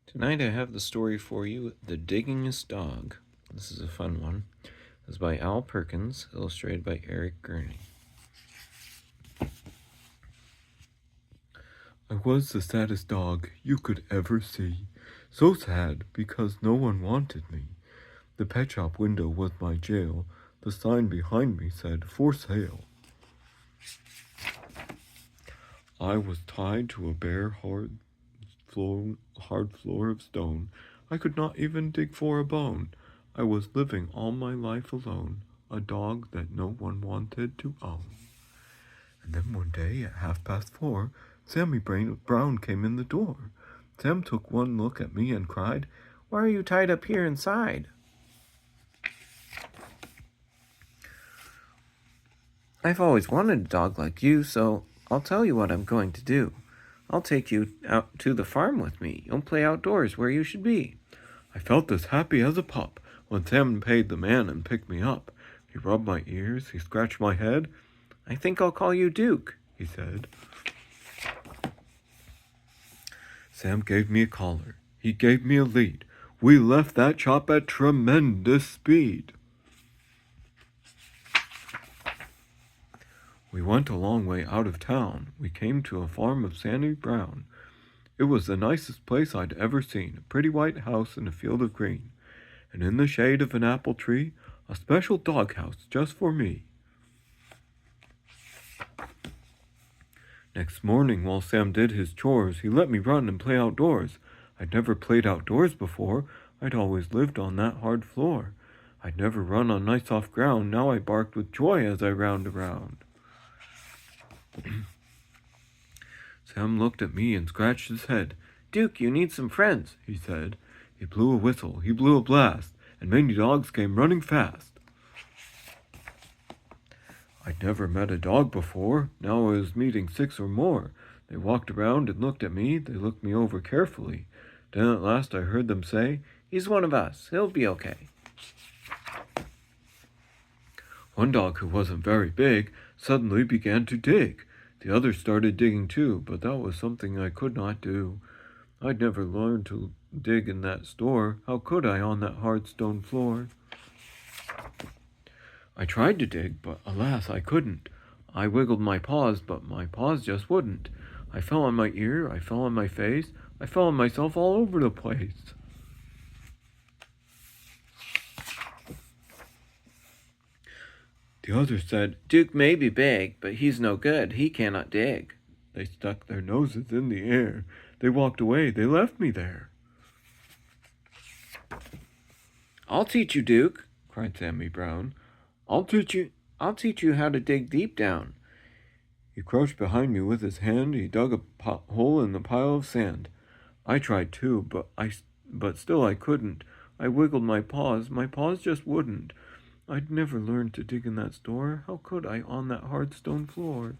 Tonight I have the story for you, The Digging-est Dog. This is a fun one. It's by Al Perkins, illustrated by Eric Gurney. I was the saddest dog you could ever see. So sad because no one wanted me. The pet shop window was my jail. The sign behind me said, "For sale." I was tied to a bare, hard floor of stone. I could not even dig for a bone. I was living all my life alone, a dog that no one wanted to own. And then one day at 4:30, Sammy Brown came in the door. Sam took one look at me and cried, "Why are you tied up here inside?" "I've always wanted a dog like you, so I'll tell you what I'm going to do. I'll take you out to the farm with me. You'll play outdoors where you should be." I felt as happy as a pup when Sam paid the man and picked me up. He rubbed my ears, he scratched my head. "I think I'll call you Duke," he said. Sam gave me a collar. He gave me a lead. We left that shop at tremendous speed. We went a long way out of town. We came to a farm of Sammy Brown. It was the nicest place I'd ever seen, a pretty white house in a field of green, and in the shade of an apple tree, a special doghouse just for me. Next morning, while Sam did his chores, he let me run and play outdoors. I'd never played outdoors before. I'd always lived on that hard floor. I'd never run on nice soft ground. Now I barked with joy as I round around. Sam looked at me and scratched his head. "Duke, you need some friends," he said. He blew a whistle, he blew a blast, and many dogs came running fast. I'd never met a dog before. Now I was meeting 6 or more. They walked around and looked at me. They looked me over carefully. Then at last I heard them say, "He's one of us. He'll be okay." One dog who wasn't very big suddenly began to dig. The others started digging too, but that was something I could not do. I'd never learned to dig in that store. How could I on that hard stone floor? I tried to dig, but alas, I couldn't. I wiggled my paws, but my paws just wouldn't. I fell on my ear, I fell on my face, I fell on myself all over the place. The others said, "Duke may be big, but he's no good. He cannot dig." They stuck their noses in the air. They walked away. They left me there. "I'll teach you, Duke," cried Sammy Brown. I'll teach you how to dig deep down." He crouched behind me with his hand. He dug a hole in the pile of sand. I tried too, but still I couldn't. I wiggled my paws just wouldn't. I'd never learned to dig in that store. How could I on that hard stone floor?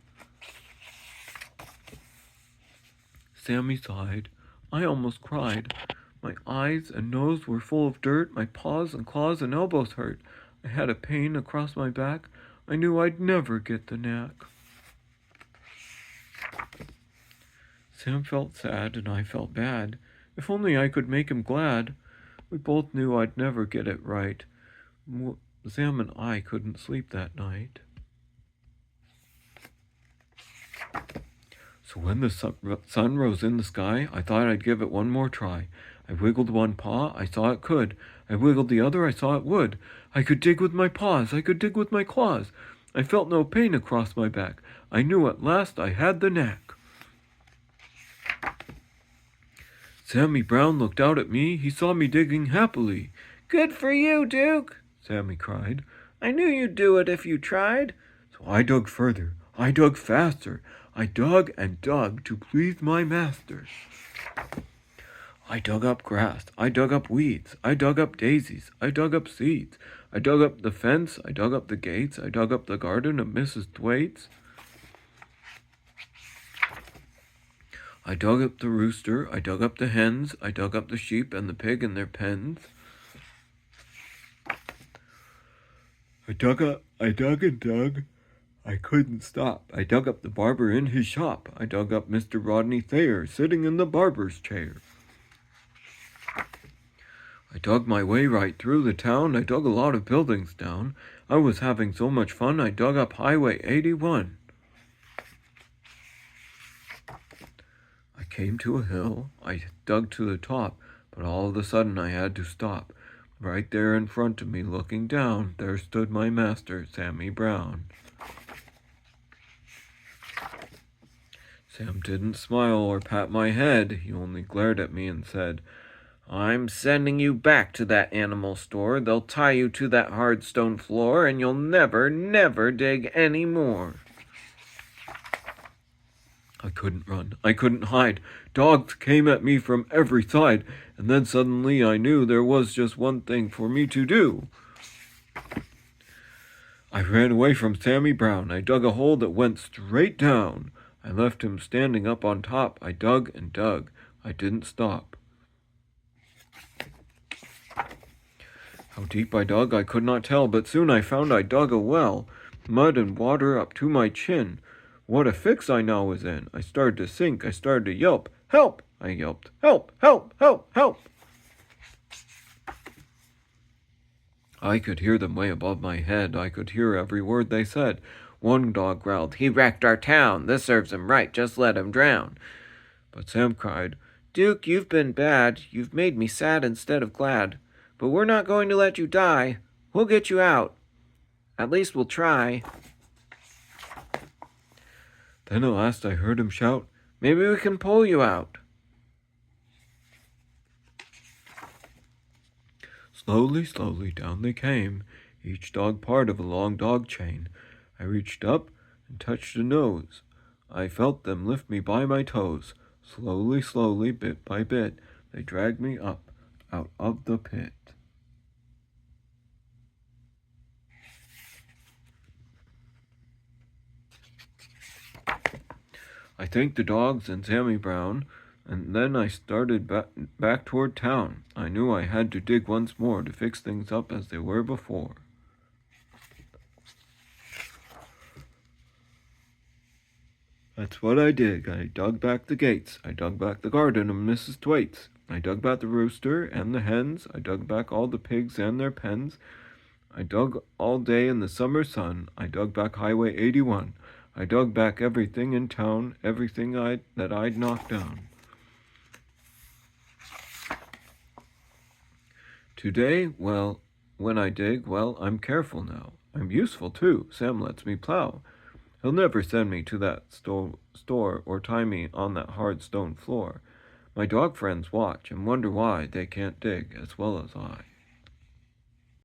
Sammy sighed. I almost cried. My eyes and nose were full of dirt. My paws and claws and elbows hurt. I had a pain across my back. I knew I'd never get the knack. Sam felt sad and I felt bad. If only I could make him glad. We both knew I'd never get it right. Sam and I couldn't sleep that night. So when the sun rose in the sky, I thought I'd give it one more try. I wiggled one paw, I saw it could. I wiggled the other, I saw it would. I could dig with my paws, I could dig with my claws. I felt no pain across my back. I knew at last I had the knack. Sammy Brown looked out at me. He saw me digging happily. "Good for you, Duke," Sammy cried. "I knew you'd do it if you tried." So I dug further. I dug faster. I dug and dug to please my master. I dug up grass. I dug up weeds. I dug up daisies. I dug up seeds. I dug up the fence. I dug up the gates. I dug up the garden of Mrs. Thwaites. I dug up the rooster. I dug up the hens. I dug up the sheep and the pig in their pens. I dug and dug. I couldn't stop. I dug up the barber in his shop. I dug up Mr. Rodney Thayer sitting in the barber's chair. dug my way right through the town. I dug a lot of buildings down. I was having so much fun, I dug up Highway 81. I came to a hill. I dug to the top, but all of a sudden I had to stop. Right there in front of me, looking down, there stood my master, Sammy Brown. Sam didn't smile or pat my head. He only glared at me and said, I'm sending you back to that animal store. They'll tie you to that hard stone floor, and you'll never, never dig any more. I couldn't run. I couldn't hide. Dogs came at me from every side, and then suddenly I knew there was just one thing for me to do. I ran away from Sammy Brown. I dug a hole that went straight down. I left him standing up on top. I dug and dug. I didn't stop. How deep I dug, I could not tell, but soon I found I dug a well, mud and water up to my chin. What a fix I now was in. I started to sink. I started to yelp. Help! I yelped. Help! Help! Help! Help! I could hear them way above my head. I could hear every word they said. One dog growled, He wrecked our town. This serves him right. Just let him drown. But Sam cried, Duke, you've been bad. You've made me sad instead of glad. But we're not going to let you die. We'll get you out. At least we'll try. Then at last I heard him shout, Maybe we can pull you out. Slowly, slowly down they came, each dog part of a long dog chain. I reached up and touched a nose. I felt them lift me by my toes. Slowly, slowly, bit by bit, they dragged me up out of the pit. I thanked the dogs and Sammy Brown, and then I started back toward town. I knew I had to dig once more to fix things up as they were before. That's what I did. I dug back the gates. I dug back the garden of Mrs. Thwaites. I dug back the rooster and the hens. I dug back all the pigs and their pens. I dug all day in the summer sun. I dug back Highway 81. I dug back everything in town, everything that I'd knocked down. Today, well, when I dig, well, I'm careful now. I'm useful, too. Sam lets me plow. He'll never send me to that store or tie me on that hard stone floor. My dog friends watch and wonder why they can't dig as well as I.